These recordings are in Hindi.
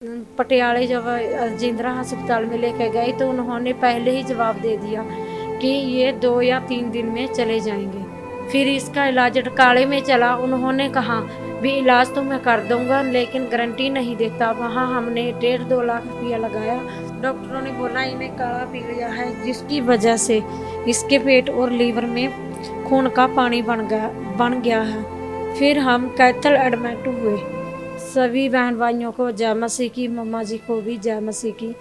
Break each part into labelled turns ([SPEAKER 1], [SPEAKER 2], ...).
[SPEAKER 1] पटियाले जब जिंद्रा अस्पताल में लेके गए तो उन्होंने पहले ही जवाब दे दिया कि ये 2 या 3 दिन में चले जाएंगे। फिर इसका इलाज अटकाले में चला। उन्होंने कहा भी इलाज तो मैं कर दूंगा लेकिन गारंटी नहीं देता। वहाँ हमने 1.5-2 लाख रुपया लगाया। डॉक्टरों ने बोला इन्हें काला पीलिया है, जिसकी वजह से इसके पेट और लीवर में खून का पानी बन गया है। फिर हम कैथल एडमिट हुए। सभी बहन भाइयों को जय मसीह की, मम्मा जी को भी जय मसीह की।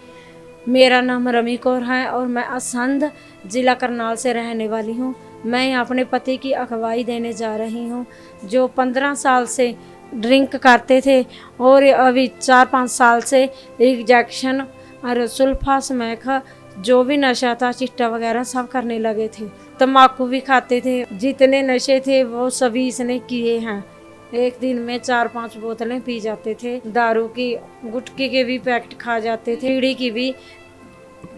[SPEAKER 1] मेरा नाम रमी कौर है और मैं असंध जिला करनाल से रहने वाली हूँ। मैं अपने पति की अगवाई देने जा रही हूँ, जो 15 साल से ड्रिंक करते थे और अभी 4-5 साल से इंजेक्शन और सुल्फा स्मैक जो भी नशा था, चिट्टा वगैरह सब करने लगे थे। तम्बाकू भी खाते थे। जितने नशे थे वो सभी इसने किए हैं। एक दिन में 4-5 बोतलें पी जाते थे। दारू की, गुटखे के भी पैकेट खा जाते थे। बीड़ी की भी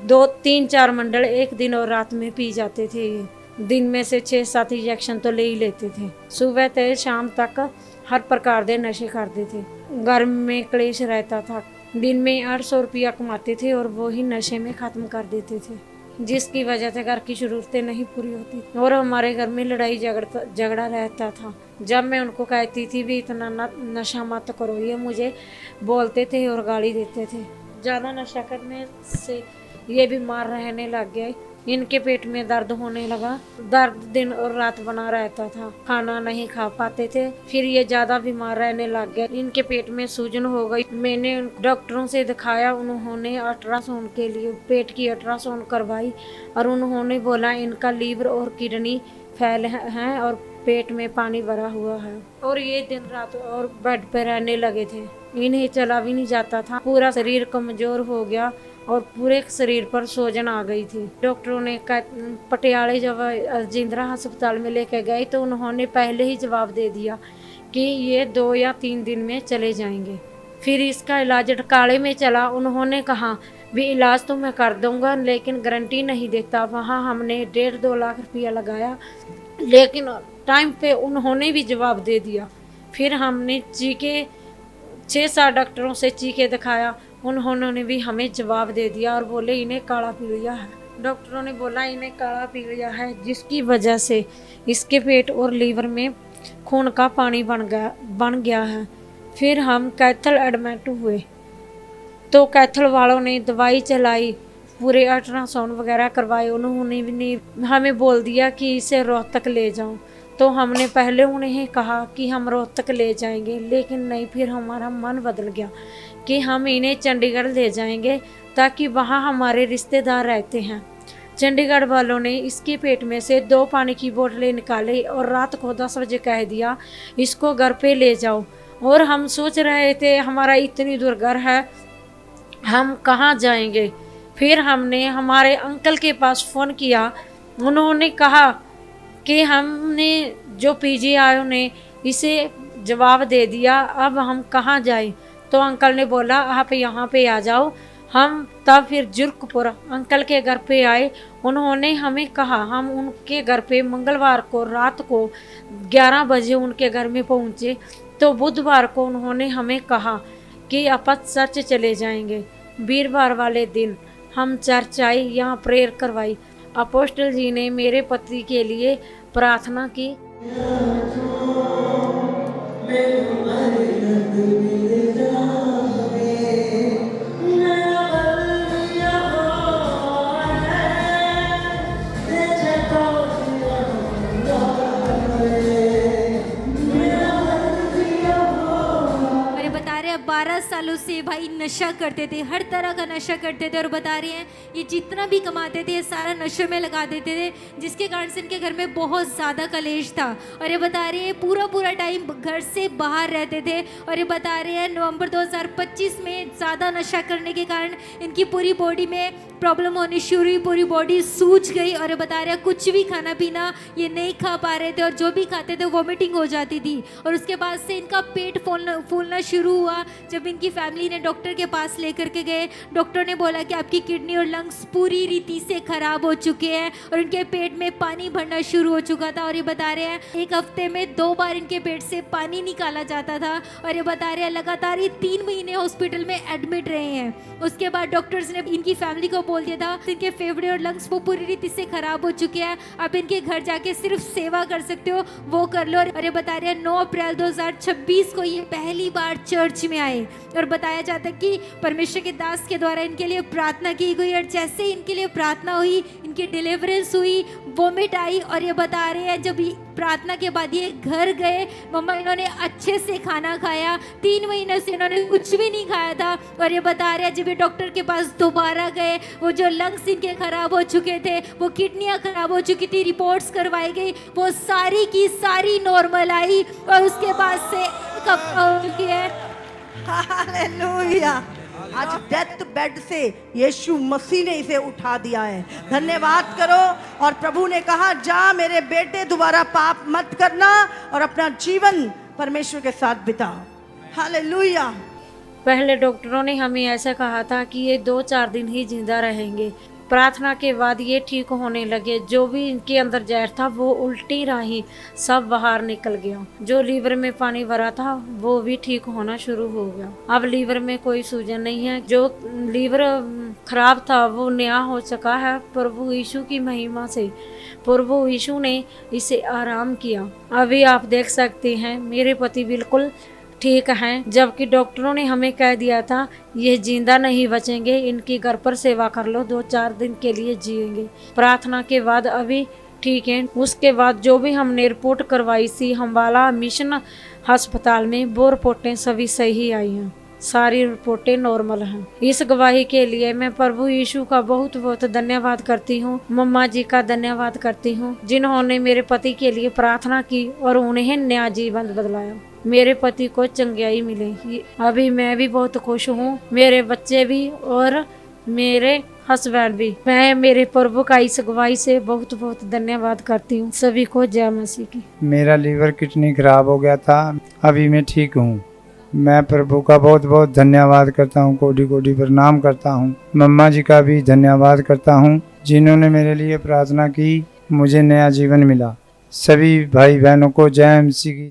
[SPEAKER 1] 2-3-4 मंडल एक दिन और रात में पी जाते थे। ये दिन में से 6-7 इंजेक्शन तो ले ही लेते थे। सुबह से शाम तक हर प्रकार के नशे करते थे। घर में क्लेश रहता था। दिन में 800 रुपया कमाते थे और वो ही नशे में ख़त्म कर देते थे, जिसकी वजह से घर की ज़रूरतें नहीं पूरी होती और हमारे घर में लड़ाई झगड़ा रहता था। जब मैं उनको कहती थी भी इतना नशा मत करो, ये मुझे बोलते थे और गाली देते थे। ज़्यादा नशा करने से ये बीमार रहने लग गए। इनके पेट में दर्द होने लगा। दर्द दिन और रात बना रहता था। खाना नहीं खा पाते थे। फिर ये ज़्यादा बीमार रहने लग गए। इनके पेट में सूजन हो गई। मैंने डॉक्टरों से दिखाया। उन्होंने अल्ट्रासाउंड के लिए पेट की अल्ट्रासाउंड करवाई और उन्होंने बोला इनका लीवर और किडनी फैल हैं और पेट में पानी भरा हुआ है। और ये दिन रात और बेड पर रहने लगे थे। इन्हें चला भी नहीं जाता था। पूरा शरीर कमजोर हो गया और पूरे शरीर पर सूजन आ गई थी। डॉक्टरों ने पटियाले जब जिंद्रा अस्पताल में लेके गए तो उन्होंने पहले ही जवाब दे दिया कि ये 2 या 3 दिन में चले जाएंगे। फिर इसका इलाज अटकाले में चला। उन्होंने कहा भी इलाज तो मैं कर दूंगा लेकिन गारंटी नहीं देता। वहाँ हमने 1.5-2 लाख रुपया लगाया, लेकिन टाइम पे उन्होंने भी जवाब दे दिया। फिर हमने चीखे 6-7 डॉक्टरों से चीखे दिखाया। उन्होंने भी हमें जवाब दे दिया और बोले इन्हें काला पीलिया है। डॉक्टरों ने बोला इन्हें काला पीलिया है, जिसकी वजह से इसके पेट और लीवर में खून का पानी बन गया है। फिर हम कैथल एडमिट हुए तो कैथल वालों ने दवाई चलाई, पूरे अल्ट्रासाउंड वगैरह करवाए। उन्होंने भी हमें बोल दिया कि इसे रोहतक ले जाओ। तो हमने पहले उन्हें कहा कि हम रोहतक ले जाएंगे, लेकिन नहीं। फिर हमारा मन बदल गया कि हम इन्हें चंडीगढ़ ले जाएंगे, ताकि वहाँ हमारे रिश्तेदार रहते हैं। चंडीगढ़ वालों ने इसके पेट में से 2 पानी की बोतलें निकाली और रात को 10 बजे कह दिया इसको घर पे ले जाओ। और हम सोच रहे थे हमारा इतनी दूर घर है, हम कहाँ जाएंगे। फिर हमने हमारे अंकल के पास फ़ोन किया। उन्होंने कहा कि हमने जो पीजीआई ने इसे जवाब दे दिया, अब हम कहाँ जाएं। तो अंकल ने बोला आप यहाँ पे आ जाओ। हम तब फिर जुर्कपुर अंकल के घर पे आए। उन्होंने हमें कहा, हम उनके घर पे मंगलवार को रात को 11 बजे उनके घर में पहुँचे। तो बुधवार को उन्होंने हमें कहा कि आप चर्च चले जाएंगे। वीरवार वाले दिन हम चर्च आए, यहाँ प्रेयर करवाई। अपोस्टल जी ने मेरे पति के लिए प्रार्थना की।
[SPEAKER 2] और ये बता रहे हैं 12 सालों से भाई नशा करते थे, हर तरह का नशा करते थे। और बता रहे हैं ये जितना भी कमाते थे ये सारा नशे में लगा देते थे, जिसके कारण से इनके घर में बहुत ज़्यादा कलेश था। और ये बता रहे हैं पूरा टाइम घर से बाहर रहते थे। और ये बता रहे हैं नवंबर 2025 में ज़्यादा नशा करने के कारण इनकी पूरी बॉडी में प्रॉब्लम होनी शुरू हुई, पूरी बॉडी सूज गई। और ये बता रहे हैं कुछ भी खाना पीना ये नहीं खा पा रहे थे और जो भी खाते थे वॉमिटिंग हो जाती थी। और उसके बाद से इनका पेट फूलना शुरू हुआ। जब इनकी फैमिली फैमिली ने डॉक्टर के पास लेकर के गए। डॉक्टर ने बोला कि आपकी किडनी और लंग्स पूरी रीति से खराब हो चुके हैं और इनके पेट में पानी भरना शुरू हो चुका था। और ये बता रहे हैं एक हफ्ते में 2 बार इनके पेट से पानी निकाला जाता था। और ये बता रहे हैं लगातार ये 3 महीने हॉस्पिटल में एडमिट रहे हैं। उसके बाद डॉक्टर्स ने इनकी फैमिली को बोल दिया था इनके फेफड़े और लंग्स वो पूरी रीति से खराब हो चुके हैं, आप इनके घर जाके सिर्फ सेवा कर सकते हो, वो कर लो। और ये बता रहे हैं 9 अप्रैल 2026 को ये पहली बार चर्च में आए और बताया जाता है कि परमेश्वर के दास के द्वारा इनके लिए प्रार्थना की गई और जैसे ही इनके लिए प्रार्थना हुई इनकी डिलीवरेंस हुई, वोमिट आई। और ये बता रहे हैं जब प्रार्थना के बाद ये घर गए मम्मा इन्होंने अच्छे से खाना खाया, 3 महीने से इन्होंने कुछ भी नहीं खाया था। और ये बता रहे हैं जब ये डॉक्टर के पास दोबारा गए वो जो लंग्स इनके खराब हो चुके थे, वो किडनियां खराब हो चुकी थी, रिपोर्ट्स करवाई गई, वो सारी की सारी नॉर्मल आई और उसके बाद से कब हो चुकी है।
[SPEAKER 3] हालेलुया। आज डेथ बेड से यीशु मसीह ने इसे उठा दिया है। धन्यवाद करो। और प्रभु ने कहा जा मेरे बेटे दोबारा पाप मत करना और अपना जीवन परमेश्वर के साथ बिता। हालेलुया।
[SPEAKER 1] पहले डॉक्टरों ने हमें ऐसा कहा था कि ये 2-4 दिन ही जिंदा रहेंगे। प्रार्थना के बाद ये ठीक होने लगे। जो भी इनके अंदर जहर था वो उल्टी राही सब बाहर निकल गया। जो लीवर में पानी भरा था वो भी ठीक होना शुरू हो गया। अब लीवर में कोई सूजन नहीं है। जो लीवर खराब था वो नया हो चुका है। प्रभु यीशु की महिमा से प्रभु यीशु ने इसे आराम किया। अभी आप देख सकते हैं मेरे पति बिल्कुल ठीक हैं, जबकि डॉक्टरों ने हमें कह दिया था ये जिंदा नहीं बचेंगे, इनकी घर पर सेवा कर लो, 2-4 दिन के लिए जिएंगे। प्रार्थना के बाद अभी ठीक है। उसके बाद जो भी हमने रिपोर्ट करवाई थी अम्बाला मिशन अस्पताल में वो रिपोर्टें सभी सही आई हैं, सारी रिपोर्टें नॉर्मल हैं। इस गवाही के लिए मैं प्रभु यीशु का बहुत बहुत धन्यवाद करती हूँ। मम्मा जी का धन्यवाद करती हूँ जिन्होंने मेरे पति के लिए प्रार्थना की और उन्हें नया जीवन बदलाया। मेरे पति को चंगाई मिली। अभी मैं भी बहुत खुश हूँ, मेरे बच्चे भी और मेरे हस्बैंड भी। मैं मेरे प्रभु का इस गवाही से बहुत बहुत धन्यवाद करती हूँ। सभी को जय मसीह की।
[SPEAKER 4] मेरा लीवर किडनी खराब हो गया था, अभी मैं ठीक हूँ। मैं प्रभु का बहुत बहुत धन्यवाद करता हूँ, कोटि कोटि प्रणाम करता हूँ। मम्मा जी का भी धन्यवाद करता हूँ जिन्होंने मेरे लिए प्रार्थना की, मुझे नया जीवन मिला। सभी भाई बहनों को जय मसीह की।